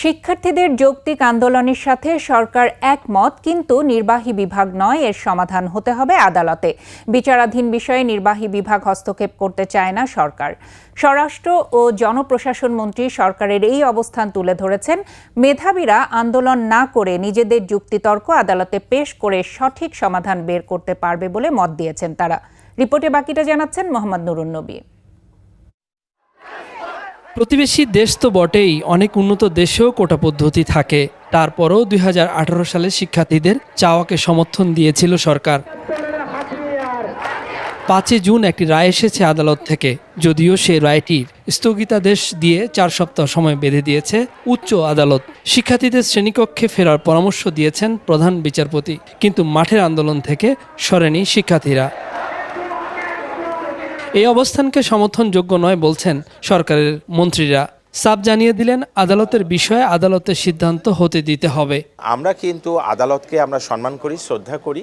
শিক্ষার্থীদের যৌক্তিক আন্দোলনের সাথে সরকার একমত, কিন্তু নির্বাহী বিভাগ নয়, এর সমাধান হতে হবে আদালতে। বিচারাধীন বিষয়ে নির্বাহী বিভাগ হস্তক্ষেপ করতে চায় না সরকার। স্বরাষ্ট্র ও জনপ্রশাসন মন্ত্রী সরকারের এই অবস্থান তুলে ধরেছেন। মেধাবীরা আন্দোলন না করে নিজেদের যুক্তিতর্ক আদালতে পেশ করে সঠিক সমাধান বের করতে পারবে বলে মত দিয়েছেন তারা। রিপোর্টে বাকিটা জানাচ্ছেন মোহাম্মদ নুরুন নবী। প্রতিবেশী দেশ তো বটেই, অনেক উন্নত দেশেও কোটা পদ্ধতি থাকে। তারপরও 2018 সালে শিক্ষার্থীদের চাওয়াকে সমর্থন দিয়েছিল সরকার। 5 জুন একটি রায় এসেছে আদালত থেকে, যদিও সেই রায়টির স্থগিতাদেশ দিয়ে 4 সপ্তাহ সময় বেঁধে দিয়েছে উচ্চ আদালত। শিক্ষার্থীদের শ্রেণীকক্ষে ফেরার পরামর্শ দিয়েছেন প্রধান বিচারপতি, কিন্তু মাঠের আন্দোলন থেকে সরেনি শিক্ষার্থীরা। এই অবস্থানকে সমর্থনযোগ্য নয় বলছেন সরকারের মন্ত্রীরা। সাফ জানিয়ে দিলেন, আদালতের বিষয়ে আদালতের সিদ্ধান্ত হতে দিতে হবে। আমরা কিন্তু আদালতকে আমরা সম্মান করি, শ্রদ্ধা করি।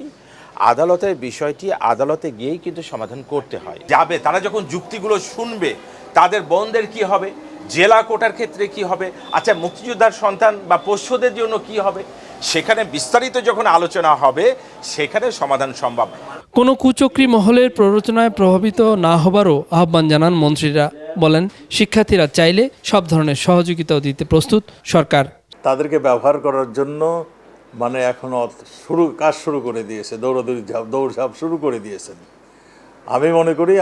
আদালতের বিষয়টি আদালতে গিয়েই কিন্তু সমাধান করতে হয়। যাবে তারা যখন যুক্তিগুলো শুনবে, তাদের বোনদের কি হবে, জেলা কোটার ক্ষেত্রে কি হবে, আচ্ছা মুক্তিযোদ্ধার সন্তান বা পোষ্যদের জন্য কি হবে, সেখানে বিস্তারিত যখন আলোচনা হবে সেখানে সমাধান সম্ভব। কোনো কুচক্রী মহলের প্ররোচনায় প্রভাবিত না হবারও আহ্বান জানান মন্ত্রীরা। বলেন, শিক্ষার্থীরা চাইলে সব ধরনের সহযোগিতাও দিতে প্রস্তুত সরকার। তাদেরকে ব্যবহার করার জন্য এখন কাজ শুরু করে দিয়েছে, দৌড়ঝাঁপ শুরু করে দিয়েছেন। আমি মনে করি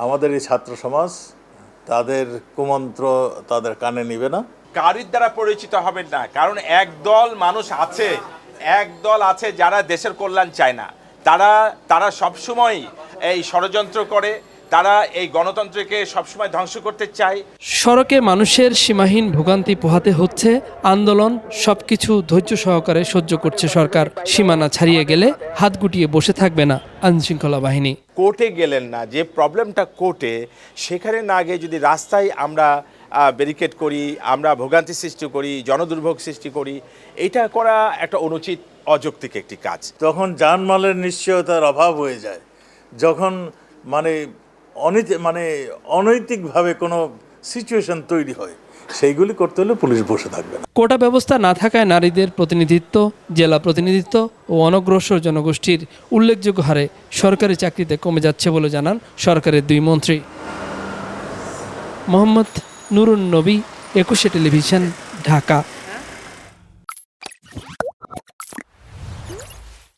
আমাদের এই ছাত্র সমাজ তাদের কুমন্ত্র তাদের কানে নিবে না, কারির দ্বারা পরিচিত হবেন না। কারণ একদল মানুষ আছে যারা দেশের কল্যাণ চায় না। তারা সবসময় এই ষড়যন্ত্র করে, তারা এই গণতন্ত্রকে সবসময় ধ্বংস করতে চায়। সড়কে মানুষের সীমাহীন ভোগান্তি পোহাতে হচ্ছে। আন্দোলন সবকিছু ধৈর্য সহকারে সহ্য করছে সরকার। সীমানা ছাড়িয়ে গেলে হাত গুটিয়ে বসে থাকবে না আইনশৃঙ্খলা বাহিনী। কোর্টে গেলেন না, যে প্রবলেমটা কোর্টে, সেখানে না গিয়ে যদি রাস্তায় আমরা ব্যারিকেড করি, আমরা ভোগান্তি সৃষ্টি করি, জনদুর্ভোগ সৃষ্টি করি, এটা করা একটা অনুচিত, অযৌক্তিক একটি কাজ। তখন জানমালের নিশ্চয়তার অভাব হয়ে যায়, যখন অনৈতিকভাবে কোনো সিচুয়েশন তৈরি হয়, সেইগুলি করতে হলে পুলিশ বসে থাকবে না। কোটা ব্যবস্থা না থাকায় নারীদের প্রতিনিধিত্ব, জেলা প্রতিনিধিত্ব ও অনগ্রসর জনগোষ্ঠীর উল্লেখযোগ্য হারে সরকারি চাকরিতে কমে যাচ্ছে বলে জানান সরকারের 2 মন্ত্রী। মোহাম্মদ নুরুন নবী, 21 টেলিভিশন, ঢাকা।